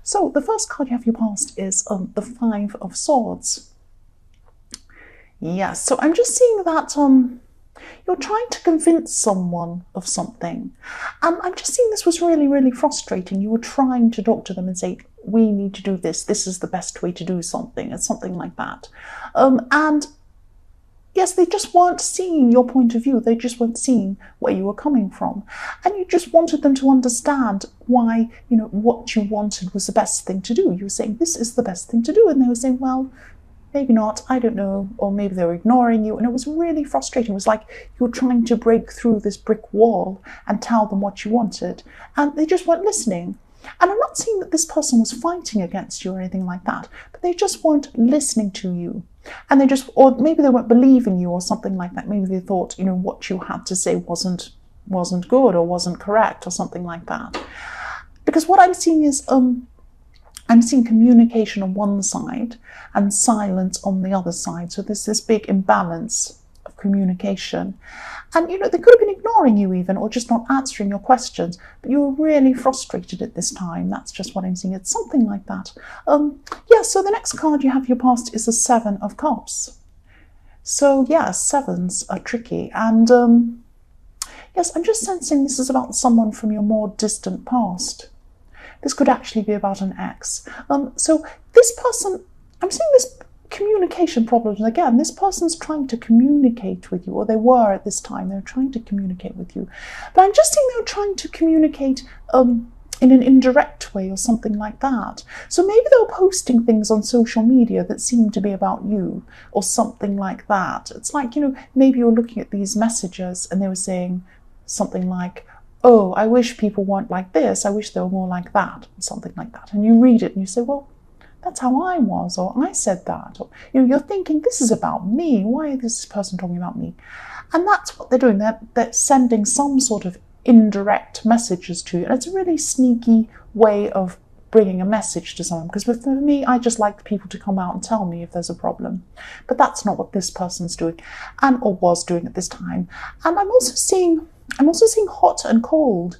So the first card you have your past is the Five of Swords. Yes, so I'm just seeing that you're trying to convince someone of something. And I'm just seeing this was really, really frustrating. You were trying to talk to them and say, we need to do this. This is the best way to do something. It's something like that. And yes, they just weren't seeing your point of view. They just weren't seeing where you were coming from. And you just wanted them to understand why, what you wanted was the best thing to do. You were saying, this is the best thing to do. And they were saying, well, maybe not, I don't know, or maybe they were ignoring you, and it was really frustrating. It was like you were trying to break through this brick wall and tell them what you wanted, and they just weren't listening. And I'm not saying that this person was fighting against you or anything like that, but they just weren't listening to you. And they just, or maybe they weren't believing you or something like that. Maybe they thought, what you had to say wasn't good or wasn't correct or something like that. Because what I'm seeing is, I'm seeing communication on one side and silence on the other side. So there's this big imbalance of communication. And, they could have been ignoring you even, or just not answering your questions, but you were really frustrated at this time. That's just what I'm seeing. It's something like that. So the next card you have your past is the Seven of Cups. So, sevens are tricky. And, yes, I'm just sensing this is about someone from your more distant past. This could actually be about an ex. So this person, I'm seeing this communication problems again. This person's trying to communicate with you, or they were at this time. They were trying to communicate with you. But I'm just seeing they were trying to communicate in an indirect way or something like that. So maybe they were posting things on social media that seemed to be about you or something like that. It's like, maybe you're looking at these messages and they were saying something like, oh, I wish people weren't like this, I wish they were more like that, something like that. And you read it and you say, well, that's how I was, or I said that. Or, you're thinking, this is about me. Why is this person talking about me? And that's what they're doing. They're sending some sort of indirect messages to you. And it's a really sneaky way of bringing a message to someone. Because for me, I just like people to come out and tell me if there's a problem. But that's not what this person's doing, or was doing at this time. And I'm also seeing hot and cold,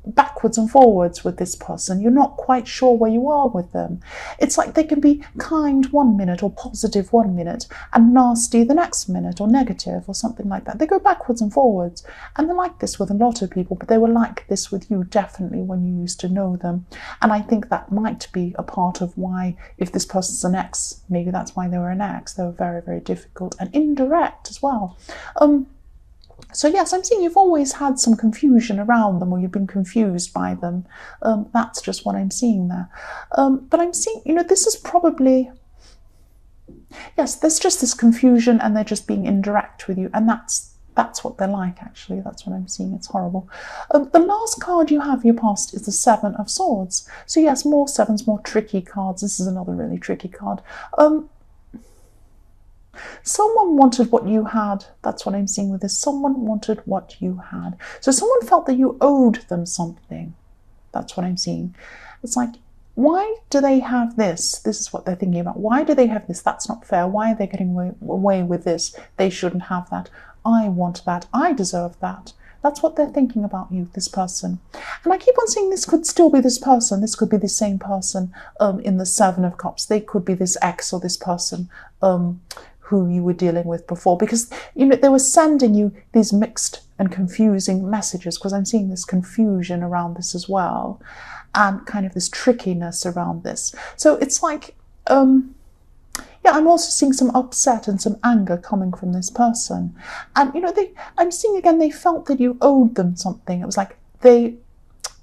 backwards and forwards with this person. You're not quite sure where you are with them. It's like they can be kind one minute or positive one minute and nasty the next minute or negative or something like that. They go backwards and forwards. And they're like this with a lot of people, but they were like this with you definitely when you used to know them. And I think that might be a part of why, if this person's an ex, maybe that's why they were an ex. They were very, very difficult and indirect as well. So yes, I'm seeing you've always had some confusion around them, or you've been confused by them. That's just what I'm seeing there. But I'm seeing, this is probably, yes, there's just this confusion and they're just being indirect with you. And that's what they're like, actually. That's what I'm seeing. It's horrible. The last card you have in your past is the Seven of Swords. So yes, more sevens, more tricky cards. This is another really tricky card. Someone wanted what you had. That's what I'm seeing with this. Someone wanted what you had. So someone felt that you owed them something. That's what I'm seeing. It's like, why do they have this? This is what they're thinking about. Why do they have this? That's not fair. Why are they getting away with this? They shouldn't have that. I want that. I deserve that. That's what they're thinking about you, this person. And I keep on saying this could still be this person. This could be the same person in the Seven of Cups. They could be this ex or this person who you were dealing with before, because they were sending you these mixed and confusing messages, because I'm seeing this confusion around this as well, and kind of this trickiness around this. So it's like, I'm also seeing some upset and some anger coming from this person. And I'm seeing again, they felt that you owed them something. It was like, they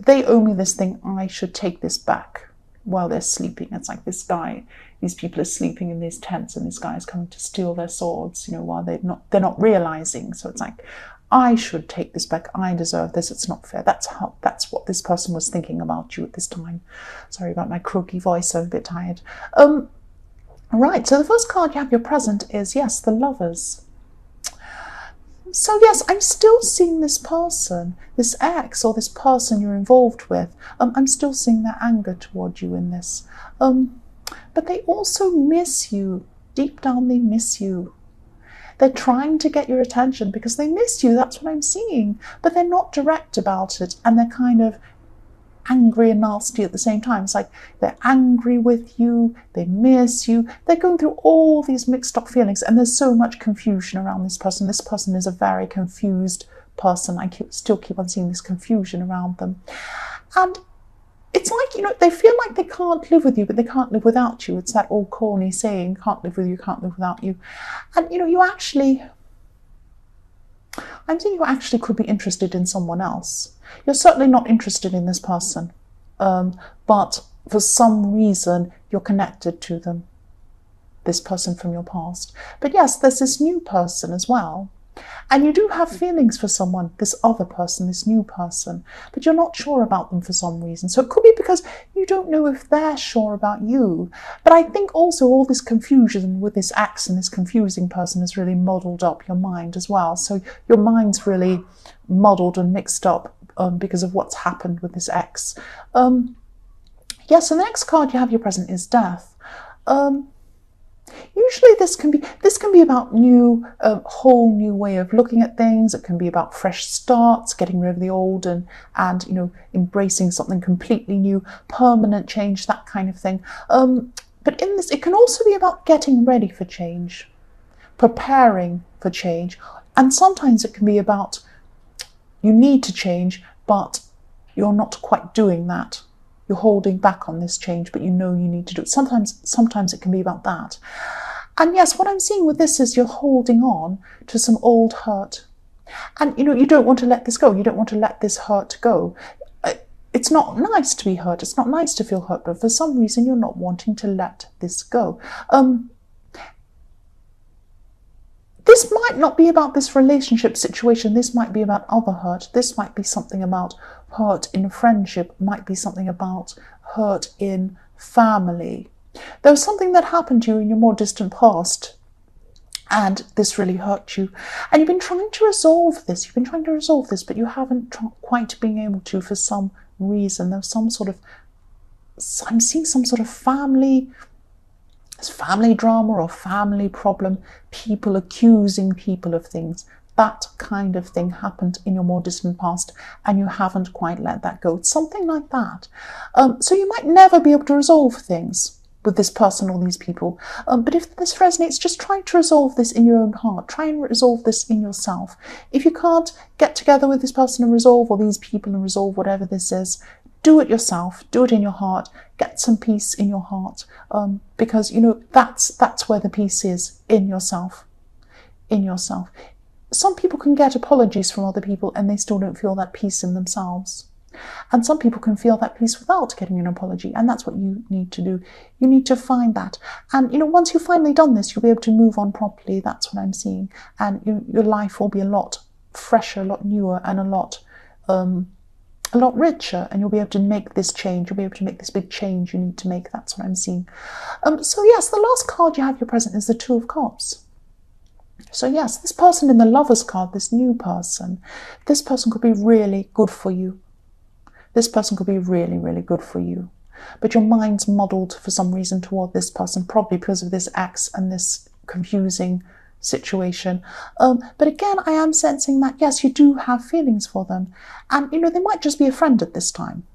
owe me this thing, I should take this back while they're sleeping. It's like these people are sleeping in these tents and this guy is coming to steal their swords, while they're not realizing. So it's like, I should take this back. I deserve this. It's not fair. That's what this person was thinking about you at this time. Sorry about my croaky voice. I'm a bit tired. Right. So the first card you have your present is, yes, the Lovers. So yes, I'm still seeing this person, this ex or this person you're involved with. I'm still seeing their anger toward you in this. But they also miss you. Deep down, they miss you. They're trying to get your attention because they miss you. That's what I'm seeing. But they're not direct about it. And they're kind of angry and nasty at the same time. It's like they're angry with you, they miss you, they're going through all these mixed up feelings, and there's so much confusion around this person. This person is a very confused person. I still keep on seeing this confusion around them. And it's like, they feel like they can't live with you, but they can't live without you. It's that old corny saying, can't live with you, can't live without you. And, I'm thinking you actually could be interested in someone else. You're certainly not interested in this person, but for some reason you're connected to them, this person from your past. But yes, there's this new person as well. And you do have feelings for someone, this other person, this new person, but you're not sure about them for some reason. So it could be because you don't know if they're sure about you. But I think also all this confusion with this ex and this confusing person has really muddled up your mind as well. So your mind's really muddled and mixed up because of what's happened with this ex. Yes, and the next card you have your present is death. Usually this can be about whole new way of looking at things. It can be about fresh starts, getting rid of the old and embracing something completely new, permanent change, that kind of thing. But in this, it can also be about getting ready for change, preparing for change. And sometimes it can be about you need to change, but you're not quite doing that. You're holding back on this change, but you know you need to do it. Sometimes it can be about that. And yes, what I'm seeing with this is you're holding on to some old hurt. And, you don't want to let this go. You don't want to let this hurt go. It's not nice to be hurt. It's not nice to feel hurt, but for some reason you're not wanting to let this go. This might not be about this relationship situation. This might be about other hurt. This might be something about hurt in friendship. It might be something about hurt in family. There was something that happened to you in your more distant past, and this really hurt you. And you've been trying to resolve this. You've been trying to resolve this, but you haven't quite been able to for some reason. There's I'm seeing some sort of family drama or family problem, people accusing people of things. That kind of thing happened in your more distant past and you haven't quite let that go. It's something like that. So you might never be able to resolve things with this person or these people. But if this resonates, just try to resolve this in your own heart. Try and resolve this in yourself. If you can't get together with this person and resolve, or these people and resolve whatever this is, do it yourself. Do it in your heart. Get some peace in your heart, because that's where the peace is, in yourself. In yourself. Some people can get apologies from other people and they still don't feel that peace in themselves. And some people can feel that peace without getting an apology, and that's what you need to do. You need to find that. And once you've finally done this, you'll be able to move on properly. That's what I'm seeing. And your life will be a lot fresher, a lot newer, and a lot richer, and you'll be able to make this change. You'll be able to make this big change you need to make. That's what I'm seeing. So yes, the last card you have your present is the Two of Cups. So yes, this person in the Lovers card, this new person, this person could be really good for you. This person could be really, really good for you. But your mind's muddled for some reason toward this person, probably because of this ex and this confusing situation. But again, I am sensing that, yes, you do have feelings for them. And, they might just be a friend at this time.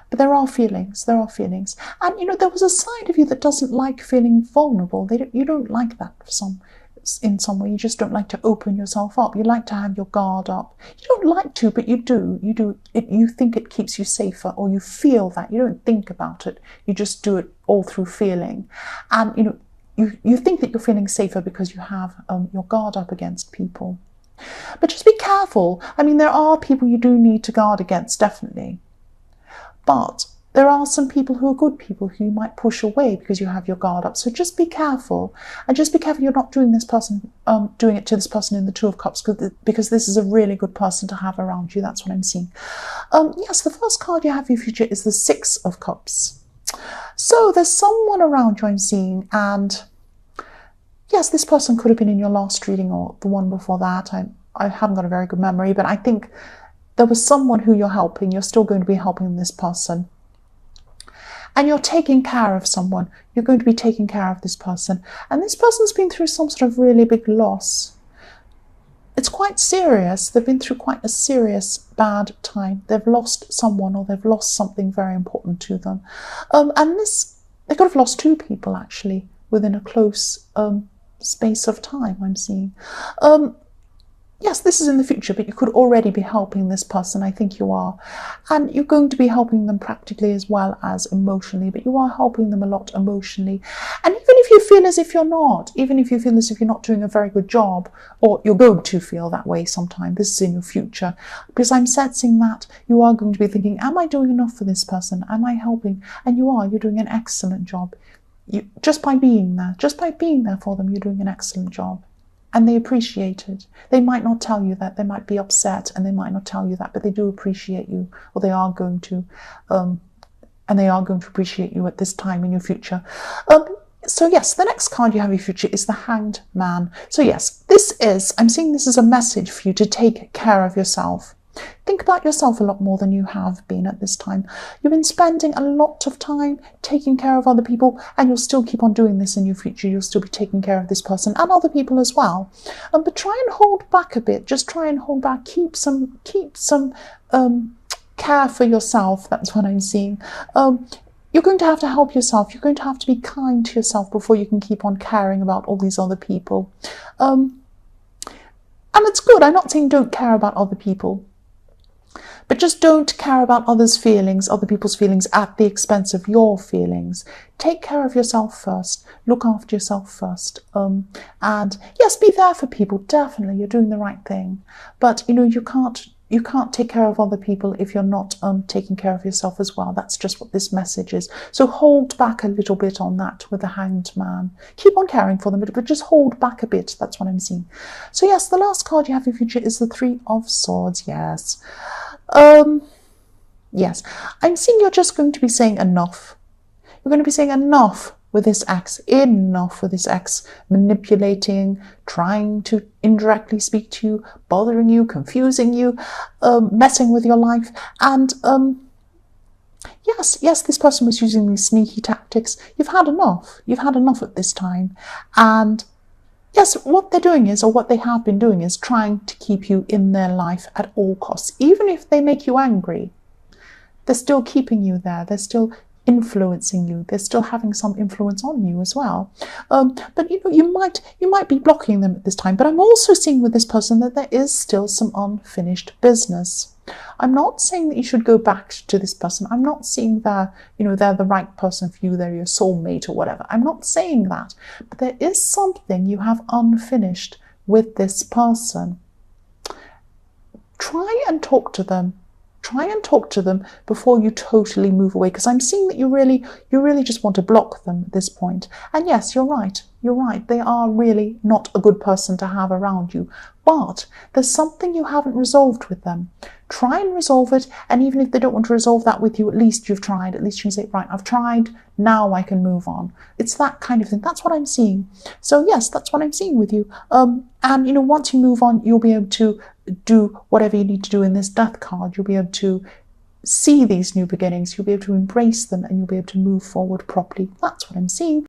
But there are feelings, And, there was a side of you that doesn't like feeling vulnerable. You don't like that in some way. You just don't like to open yourself up. You like to have your guard up. You don't like to, but you do. You think it keeps you safer, or you feel that. You don't think about it. You just do it all through feeling. And, you think that you're feeling safer because you have your guard up against people. But just be careful. I mean, there are people you do need to guard against, definitely. But there are some people who are good people who you might push away because you have your guard up. So just be careful. And just be careful you're not doing it to this person in the Two of Cups, because this is a really good person to have around you. That's what I'm seeing. Yes, the first card you have for your future is the Six of Cups. So there's someone around you I'm seeing, and yes, this person could have been in your last reading or the one before that. I haven't got a very good memory, but I think there was someone who you're helping. You're still going to be helping this person. And you're taking care of someone. You're going to be taking care of this person. And this person's been through some sort of really big loss. it's quite serious. They've been through quite a serious bad time. They've lost someone, or they've lost something very important to them. And they could have lost two people actually within a close space of time, I'm seeing. Yes, this is in the future, but you could already be helping this person. I think you are. And you're going to be helping them practically as well as emotionally, but you are helping them a lot emotionally. And even if you feel as if you're not, even if you feel as if you're not doing a very good job, or you're going to feel that way sometime, this is in your future, because I'm sensing that you are going to be thinking, am I doing enough for this person? Am I helping? And you are. You're doing an excellent job. Just by being there for them, you're doing an excellent job. And they appreciate it. They might not tell you that. They might be upset and they might not tell you that, but they do appreciate you, or they are going to, and they are going to appreciate you at this time in your future. So yes, the next card you have in your future is the Hanged Man. So yes, I'm seeing this as a message for you to take care of yourself. Think about yourself a lot more than you have been at this time. You've been spending a lot of time taking care of other people, and you'll still keep on doing this in your future. You'll still be taking care of this person and other people as well. But try and hold back a bit. Just try and hold back. Keep some care for yourself. That's what I'm seeing. You're going to have to help yourself. You're going to have to be kind to yourself before you can keep on caring about all these other people. And it's good. I'm not saying don't care about other people. But just don't care about other people's feelings at the expense of your feelings. Take care of yourself first. Look after yourself first. And yes, be there for people. Definitely, you're doing the right thing. But you can't take care of other people if you're not taking care of yourself as well. That's just what this message is. So hold back a little bit on that with the Hanged Man. Keep on caring for them, but just hold back a bit. That's what I'm seeing. So yes, the last card you have in your future is the Three of Swords. Yes. Yes, I'm seeing you're just going to be saying enough. You're going to be saying enough with this ex, manipulating, trying to indirectly speak to you, bothering you, confusing you, messing with your life. And yes, this person was using these sneaky tactics. You've had enough. You've had enough at this time. And yes, what they're doing is, or what they have been doing is trying to keep you in their life at all costs. Even if they make you angry, they're still keeping you there. They're still influencing you. They're still having some influence on you as well. But you might be blocking them at this time. But I'm also seeing with this person that there is still some unfinished business. I'm not saying that you should go back to this person. I'm not seeing they're the right person for you, they're your soulmate or whatever. I'm not saying that. But there is something you have unfinished with this person. Try and talk to them. Try and talk to them before you totally move away, because I'm seeing that you really just want to block them at this point. And yes, you're right. You're right. They are really not a good person to have around you. But there's something you haven't resolved with them. Try and resolve it. And even if they don't want to resolve that with you, at least you've tried. At least you can say, right, I've tried. Now I can move on. It's that kind of thing. That's what I'm seeing. So yes, that's what I'm seeing with you. And once you move on, you'll be able to do whatever you need to do in this Death card. You'll be able to see these new beginnings. You'll be able to embrace them, and you'll be able to move forward properly. That's what I'm seeing.